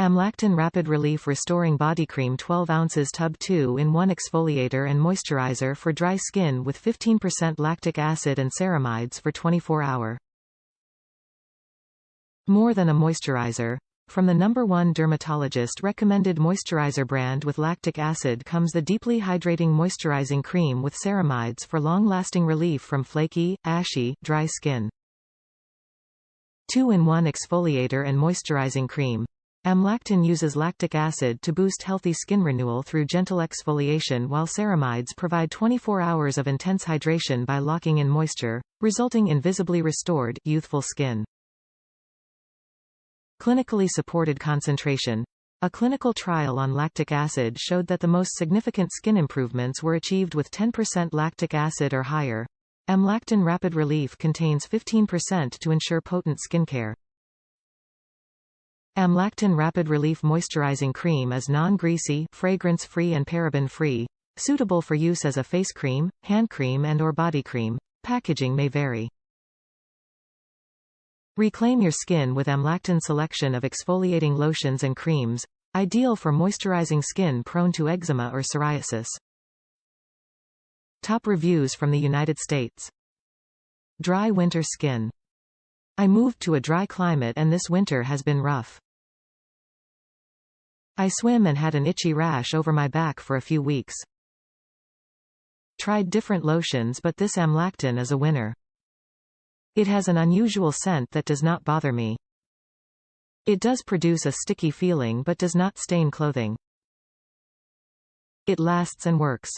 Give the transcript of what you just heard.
AmLactin Rapid Relief Restoring Body Cream 12 ounces tub 2-in-1 Exfoliator and Moisturizer for dry skin with 15% lactic acid and ceramides for 24-hour. More than a moisturizer. From the #1 dermatologist-recommended moisturizer brand with lactic acid comes the deeply hydrating moisturizing cream with ceramides for long-lasting relief from flaky, ashy, dry skin. 2-in-1 Exfoliator and Moisturizing Cream. AmLactin uses lactic acid to boost healthy skin renewal through gentle exfoliation, while ceramides provide 24 hours of intense hydration by locking in moisture, resulting in visibly restored, youthful skin. Clinically supported concentration. A clinical trial on lactic acid showed that the most significant skin improvements were achieved with 10% lactic acid or higher. AmLactin Rapid Relief contains 15% to ensure potent skincare. AmLactin Rapid Relief Moisturizing Cream is non-greasy, fragrance-free and paraben-free, suitable for use as a face cream, hand cream and/or body cream. Packaging may vary. Reclaim your skin with AmLactin's selection of exfoliating lotions and creams, ideal for moisturizing skin prone to eczema or psoriasis. Top reviews from the United States. Dry winter skin. I moved to a dry climate and this winter has been rough. I swim and had an itchy rash over my back for a few weeks. Tried different lotions, but this AmLactin is a winner. It has an unusual scent that does not bother me. It does produce a sticky feeling but does not stain clothing. It lasts and works.